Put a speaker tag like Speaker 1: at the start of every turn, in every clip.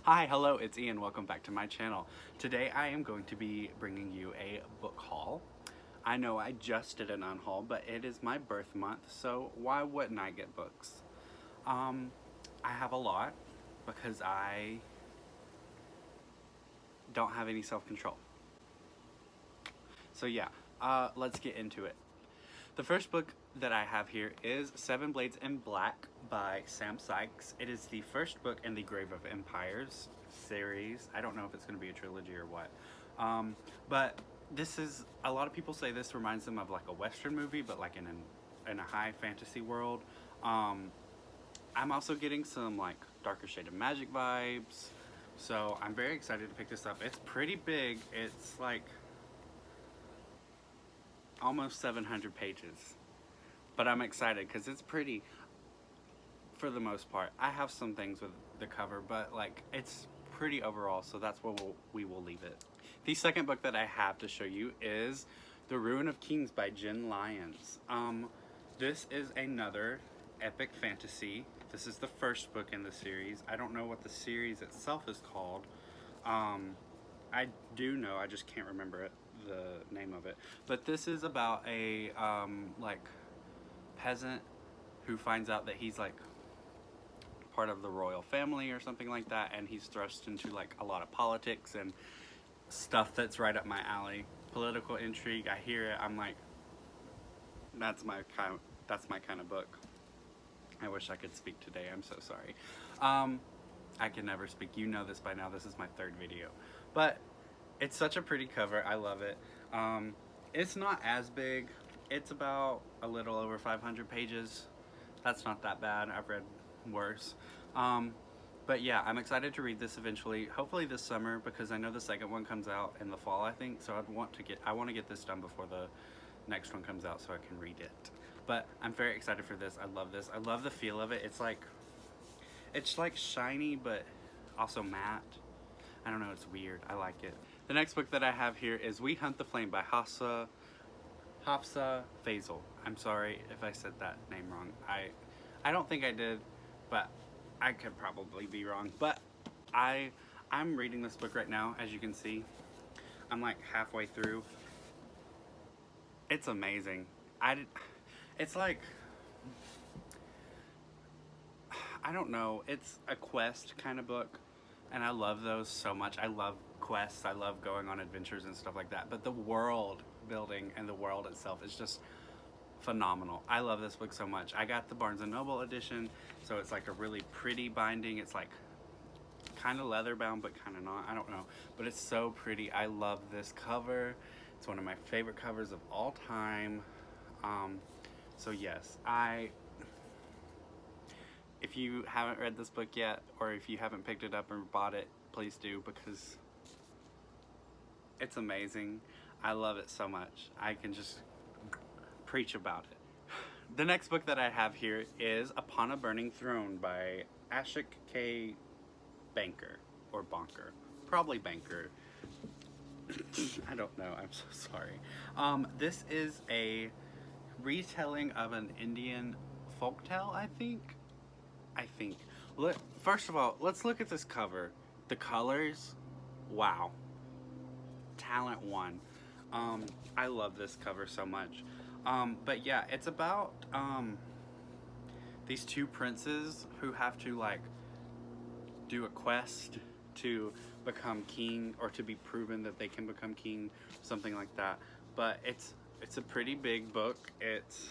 Speaker 1: Hi, hello, it's Ian. Welcome back to my channel. Today I am going to be bringing you a book haul. I know I just did an unhaul, but it is my birth month, so why wouldn't I get books? I have a lot because I don't have any self-control. So yeah, let's get into it. The first book that I have here is Seven Blades in Black by Sam Sykes. It is the first book in the Grave of Empires series. I don't know if it's going to be a trilogy or what. But this is, a lot of people say this reminds them of like a Western movie, but like in a high fantasy world. I'm also getting some like Darker Shade of Magic vibes. So I'm very excited to pick this up. It's pretty big. It's like almost 700 pages. But I'm excited because it's pretty for the most part. I have some things with the cover, but like it's pretty overall, so that's where we will leave it. The second book that I have to show you is The Ruin of Kings by Jen Lyons. This is another epic fantasy. This is the first book in the series. I don't know what the series itself is called. I do know, I just can't remember the name of it. But this is about a like peasant who finds out that he's like part of the royal family or something like that, and he's thrust into like a lot of politics and stuff that's right up my alley. Political intrigue, I hear it, I'm like, that's my kind of book. I wish I could speak today, I'm so sorry. I can never speak, you know this by now, this is my third video. But it's such a pretty cover, I love it. It's not as big, it's about a little over 500 pages. That's not that bad, I've read worse. But yeah, I'm excited to read this eventually, hopefully this summer, because I know the second one comes out in the fall, I think, so I want to get this done before the next one comes out so I can read it. But I'm very excited for this. I love this. I love the feel of it. It's like shiny but also matte. I don't know, it's weird. I like it. The next book that I have here is We Hunt the Flame by Hafsa Faisal. I'm sorry if I said that name wrong. I don't think I did, but I could probably be wrong. But I'm reading this book right now, as you can see. I'm like halfway through. It's amazing. It's like, I don't know, it's a quest kind of book, and I love those so much. I love quests, I love going on adventures and stuff like that, but the world building and the world itself is just phenomenal. I love this book so much. I got the Barnes & Noble edition, so it's like a really pretty binding. It's like kind of leather bound, but kind of not, I don't know, but it's so pretty. I love this cover. It's one of my favorite covers of all time. So yes, if you haven't read this book yet, or if you haven't picked it up or bought it, please do, because it's amazing. I love it so much. I can just preach about it. The next book that I have here is Upon a Burning Throne by Ashok K. Banker, or Bonker. Probably Banker. I don't know, I'm so sorry. This is a retelling of an Indian folktale, I think. Look, first of all, let's look at this cover. The colors, wow. Talent one. I love this cover so much. But yeah, it's about these two princes who have to like do a quest to become king, or to be proven that they can become king, something like that. But it's a pretty big book. It's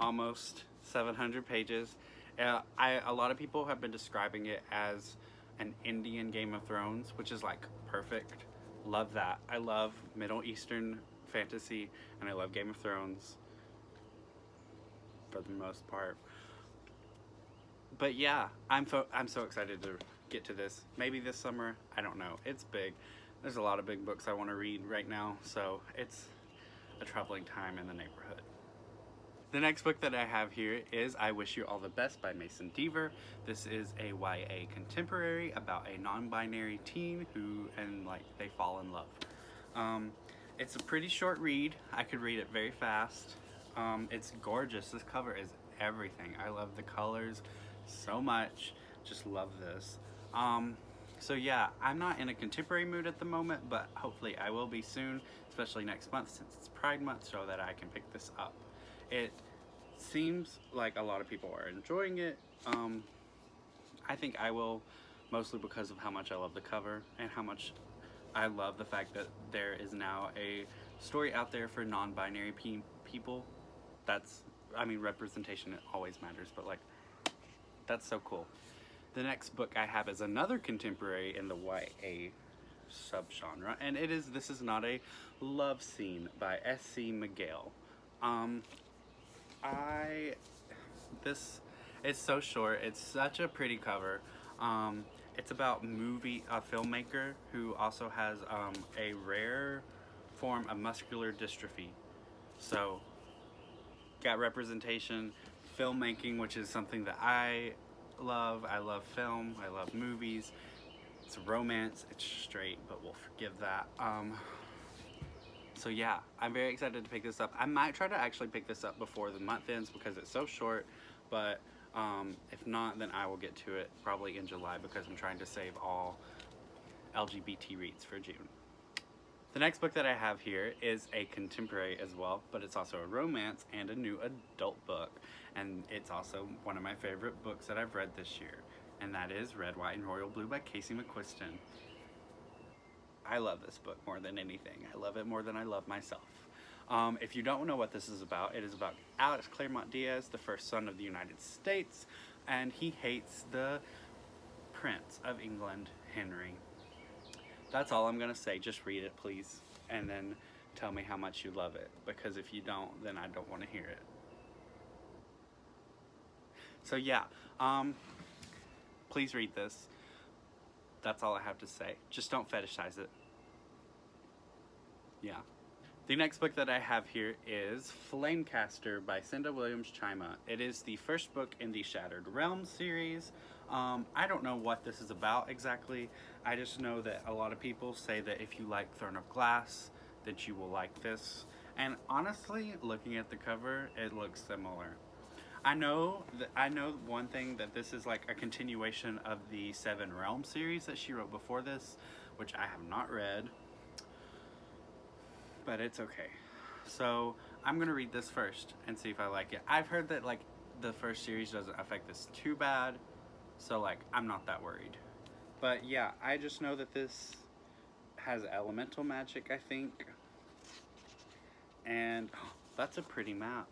Speaker 1: almost 700 pages. A lot of people have been describing it as an Indian Game of Thrones, which is like perfect. Love that. I love Middle Eastern fantasy, and I love Game of Thrones for the most part. But yeah, I'm so excited to get to this. Maybe this summer, I don't know. It's big. There's a lot of big books I want to read right now, so it's a troubling time in the neighborhood. The next book that I have here is I Wish You All the Best by Mason Deaver. This is a YA contemporary about a non-binary teen and they fall in love. It's a pretty short read. I could read it very fast. It's gorgeous. This cover is everything. I love the colors so much. Just love this. So yeah, I'm not in a contemporary mood at the moment, but hopefully I will be soon, especially next month since it's Pride Month, so that I can pick this up. It seems like a lot of people are enjoying it. I think I will, mostly because of how much I love the cover and how much I love the fact that there is now a story out there for non-binary people. That's, I mean, representation always matters, but like, that's so cool. The next book I have is another contemporary in the YA subgenre, and this is not a love scene by S.C. Miguel. Um, I this it's so short. It's such a pretty cover. It's about a filmmaker who also has a rare form of muscular dystrophy. So, got representation, filmmaking, which is something that I love. I love film. I love movies. It's romance. It's straight, but we'll forgive that. So yeah, I'm very excited to pick this up. I might try to actually pick this up before the month ends because it's so short, but if not, then I will get to it probably in July because I'm trying to save all LGBT reads for June. The next book that I have here is a contemporary as well, but it's also a romance and a new adult book, and it's also one of my favorite books that I've read this year, and that is Red, White, and Royal Blue by Casey McQuiston. I love this book more than anything. I love it more than I love myself. If you don't know what this is about, it is about Alex Claremont Diaz, the first son of the United States, and he hates the Prince of England, Henry. That's all I'm going to say. Just read it, please, and then tell me how much you love it, because if you don't, then I don't want to hear it. So yeah, please read this. That's all I have to say. Just don't fetishize it. Yeah. The next book that I have here is Flamecaster by Cinda Williams-Chima. It is the first book in the Shattered Realms series. I don't know what this is about exactly. I just know that a lot of people say that if you like Throne of Glass, that you will like this. And honestly, looking at the cover, it looks similar. I know one thing, that this is like a continuation of the Seven Realms series that she wrote before this, which I have not read, but it's okay. So I'm gonna read this first and see if I like it. I've heard that like the first series doesn't affect this too bad, so like I'm not that worried. But yeah, I just know that this has elemental magic, I think, and that's a pretty map.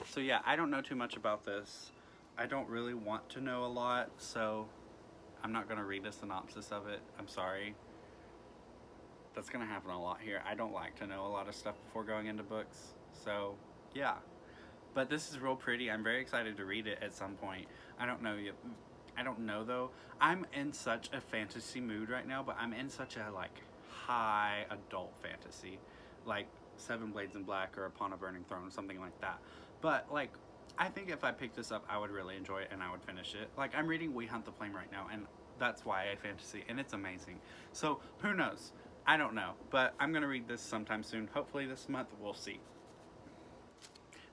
Speaker 1: So yeah, I don't know too much about this. I don't really want to know a lot, so I'm not going to read a synopsis of it. I'm sorry. That's going to happen a lot here. I don't like to know a lot of stuff before going into books. So yeah. But this is real pretty. I'm very excited to read it at some point. I don't know yet. I don't know though. I'm in such a fantasy mood right now, but I'm in such a like high adult fantasy. Like Seven Blades in Black or Upon a Burning Throne, something like that. But like, I think if I picked this up, I would really enjoy it and I would finish it. Like, I'm reading We Hunt the Flame right now, and that's YA fantasy, and it's amazing. So who knows? I don't know, but I'm gonna read this sometime soon. Hopefully this month. We'll see.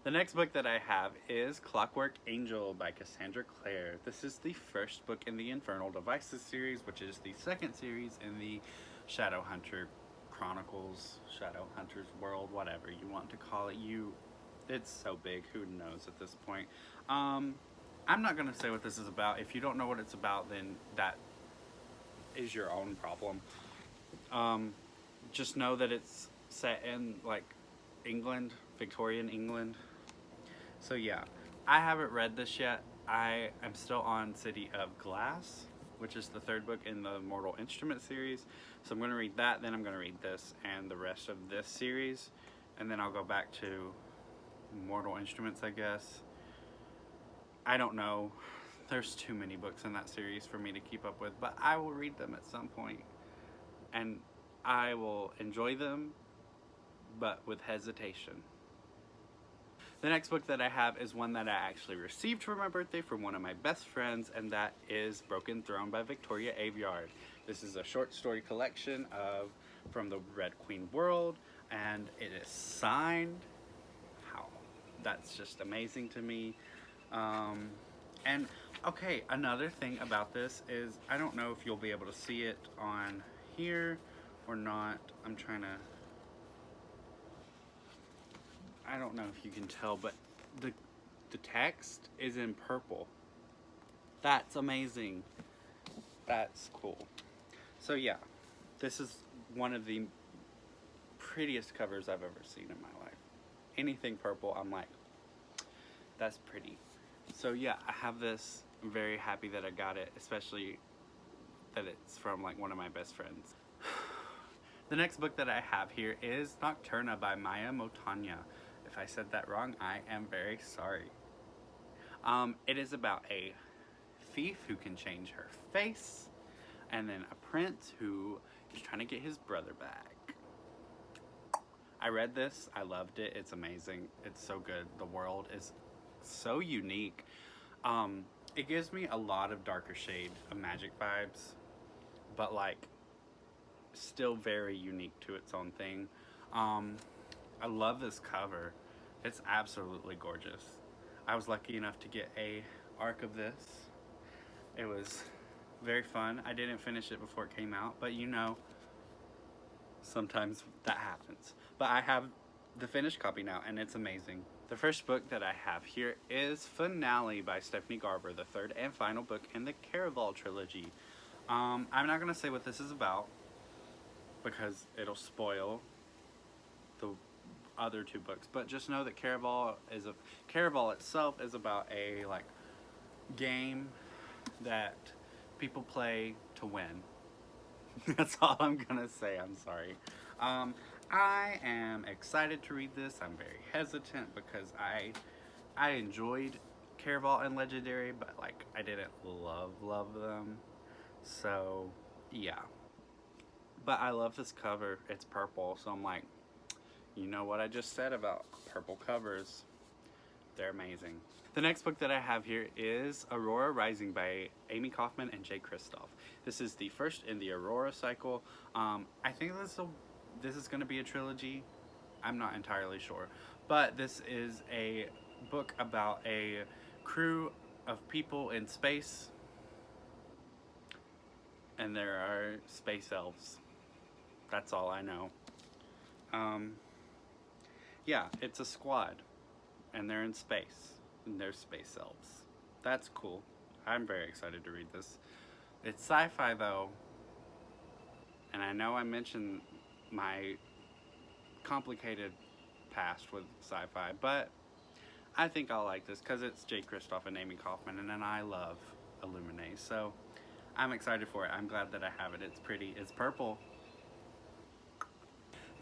Speaker 1: The next book that I have is Clockwork Angel by Cassandra Clare. This is the first book in the Infernal Devices series, which is the second series in the Shadowhunter Chronicles, Shadowhunter's World, whatever you want to call it. It's so big, who knows at this point. I'm not going to say what this is about. If you don't know what it's about, then that is your own problem. Just know that it's set in like England, Victorian England. So yeah, I haven't read this yet. I am still on City of Glass, which is the third book in the Mortal Instrument series. So I'm going to read that, then I'm going to read this and the rest of this series, and then I'll go back to Mortal Instruments, I guess. I don't know. There's too many books in that series for me to keep up with, but I will read them at some point, and I will enjoy them, but with hesitation. The next book that I have is one that I actually received for my birthday from one of my best friends, and that is Broken Throne by Victoria Aveyard. This is a short story collection from the Red Queen world, and it is signed. How? That's just amazing to me. And okay, another thing about this is I don't know if you'll be able to see it on here or not. I'm trying to, I don't know if you can tell, but the text is in purple. That's amazing. That's cool. So yeah, this is one of the prettiest covers I've ever seen in my life. Anything purple, I'm like, that's pretty. So yeah, I have this. I'm very happy that I got it, especially that it's from like one of my best friends. The next book that I have here is Nocturna by Maya Montagna. If I said that wrong, I am very sorry. It is about a thief who can change her face, and then a prince who is trying to get his brother back. I read this, I loved it, it's amazing, it's so good. The world is so unique. It gives me a lot of Darker Shade of Magic vibes, but like still very unique to its own thing. I love this cover. It's absolutely gorgeous. I was lucky enough to get a arc of this. It was very fun. I didn't finish it before it came out, but you know, sometimes that happens. But I have the finished copy now, and it's amazing. The first book that I have here is Finale by Stephanie Garber, the third and final book in the Caraval trilogy. I'm not going to say what this is about because it'll spoil the other two books, but just know that Caraval itself is about a like game that people play to win. That's all I'm gonna say. I'm sorry. I am excited to read this. I'm very hesitant because I enjoyed Caraval and Legendary, but like I didn't love them. So yeah. But I love this cover. It's purple, so I'm like, you know what I just said about purple covers? They're amazing. The next book that I have here is Aurora Rising by Amy Kaufman and Jay Kristoff. This is the first in the Aurora cycle. I think this is going to be a trilogy. I'm not entirely sure. But this is a book about a crew of people in space. And there are space elves. That's all I know. Yeah, it's a squad. And they're in space. And they're space elves. That's cool. I'm very excited to read this. It's sci-fi though. And I know I mentioned my complicated past with sci-fi, but I think I'll like this because it's Jay Kristoff and Amy Kaufman, and then I love Illuminae, so I'm excited for it. I'm glad that I have it. It's pretty. It's purple.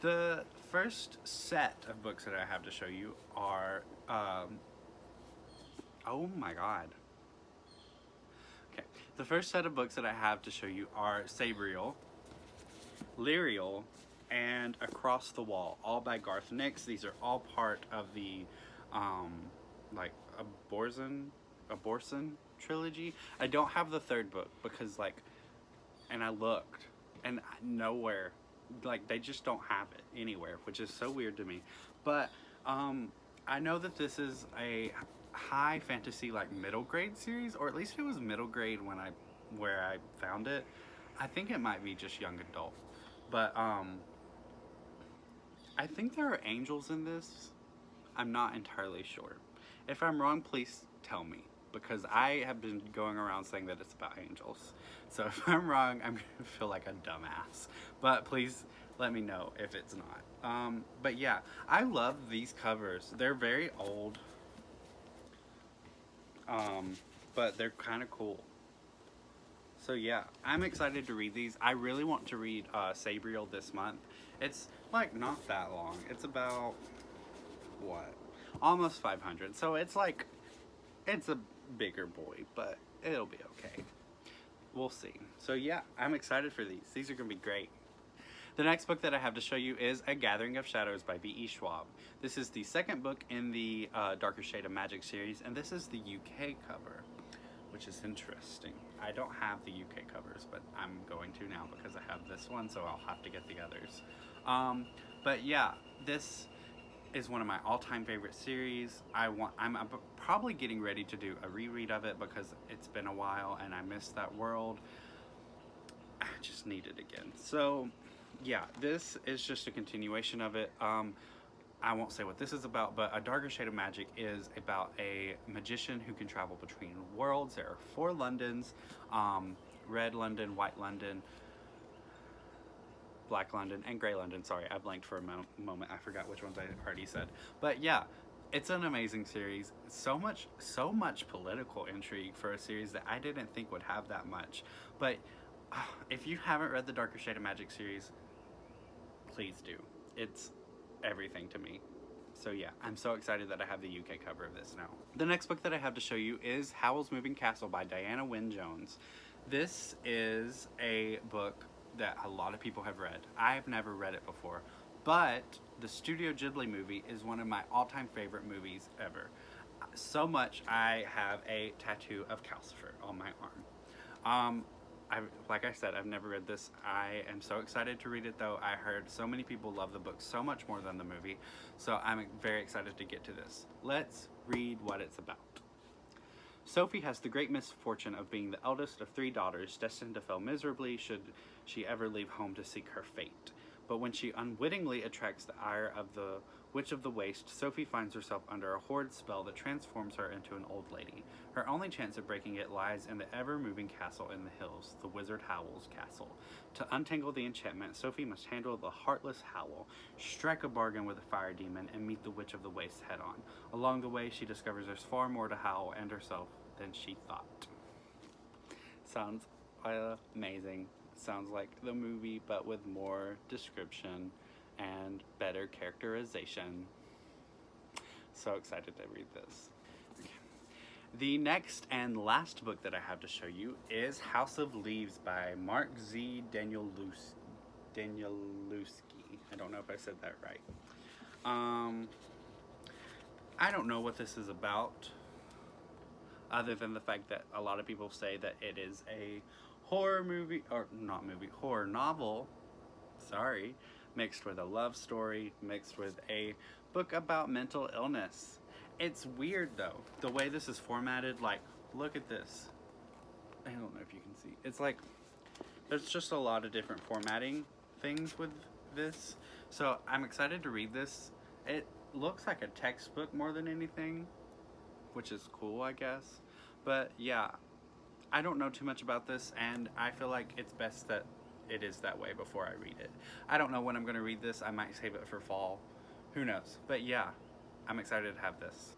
Speaker 1: The first set of books that I have to show you are, oh my god. Okay, the first set of books that I have to show you are Sabriel, Lyriel, and Across the Wall, all by thnx. These are all part of the, like, Aborson trilogy. I don't have the third book because, like, and I looked, and nowhere, like, they just don't have it anywhere, which is so weird to me. But, I know that this is a high fantasy, like, middle grade series, or at least it was middle grade where I found it. I think it might be just young adult. But, I think there are angels in this. I'm not entirely sure. If I'm wrong, please tell me, because I have been going around saying that it's about angels. So if I'm wrong, I'm gonna feel like a dumbass. But please let me know if it's not. But yeah, I love these covers. They're very old, but they're kind of cool. So yeah, I'm excited to read these. I really want to read Sabriel this month. It's like not that long. It's about, what? Almost 500. So it's like, it's a bigger boy, but it'll be okay. We'll see. So yeah, I'm excited for these. These are gonna be great. The next book that I have to show you is A Gathering of Shadows by V.E. Schwab. This is the second book in the Darker Shade of Magic series, and this is the UK cover, which is interesting. I don't have the UK covers, but I'm going to now because I have this one, so I'll have to get the others. But yeah, this is one of my all-time favorite series. I'm probably getting ready to do a reread of it because it's been a while and I missed that world. I just need it again. So yeah, this is just a continuation of it. I won't say what this is about, but A Darker Shade of Magic is about a magician who can travel between worlds. There are 4 Londons, Red London, White London, Black London, and Grey London. Sorry, I blanked for a moment. I forgot which ones I already said. But yeah, it's an amazing series. So much political intrigue for a series that I didn't think would have that much. But if you haven't read the Darker Shade of Magic series, please do. It's everything to me. So yeah, I'm so excited that I have the UK cover of this now. The next book that I have to show you is Howl's Moving Castle by Diana Wynne Jones. This is a book that a lot of people have read. I've never read it before, but the Studio Ghibli movie is one of my all-time favorite movies ever. So much I have a tattoo of Calcifer on my arm. Like I said, I've never read this. I am so excited to read it though. I heard so many people love the book so much more than the movie, so I'm very excited to get to this. Let's read what it's about. Sophie has the great misfortune of being the eldest of 3 daughters, destined to fail miserably should she ever leave home to seek her fate. But when she unwittingly attracts the ire of the Witch of the Waste, Sophie finds herself under a horrid spell that transforms her into an old lady. Her only chance of breaking it lies in the ever-moving castle in the hills, the wizard Howl's castle. To untangle the enchantment, Sophie must handle the heartless Howl, strike a bargain with the fire demon, and meet the Witch of the Waste head-on. Along the way, she discovers there's far more to Howl and herself than she thought. Sounds amazing. Sounds like the movie, but with more description and better characterization. So excited to read this. Okay. The next and last book that I have to show you is House of Leaves by Mark Z. Danielewski. I don't know if I said that right. I don't know what this is about, other than the fact that a lot of people say that it is a horror movie, or not movie, horror novel, sorry, mixed with a love story, mixed with a book about mental illness. It's weird though, the way this is formatted. Like, look at this. I don't know if you can see. It's like, there's just a lot of different formatting things with this. So I'm excited to read this. It looks like a textbook more than anything, which is cool, I guess. But yeah, I don't know too much about this, and I feel like it's best that it is that way before I read it. I don't know when I'm going to read this. I might save it for fall. Who knows? But yeah, I'm excited to have this.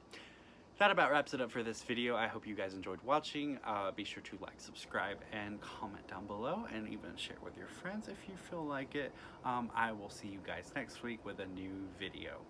Speaker 1: That about wraps it up for this video. I hope you guys enjoyed watching. Be sure to like, subscribe, and comment down below, and even share with your friends if you feel like it. I will see you guys next week with a new video.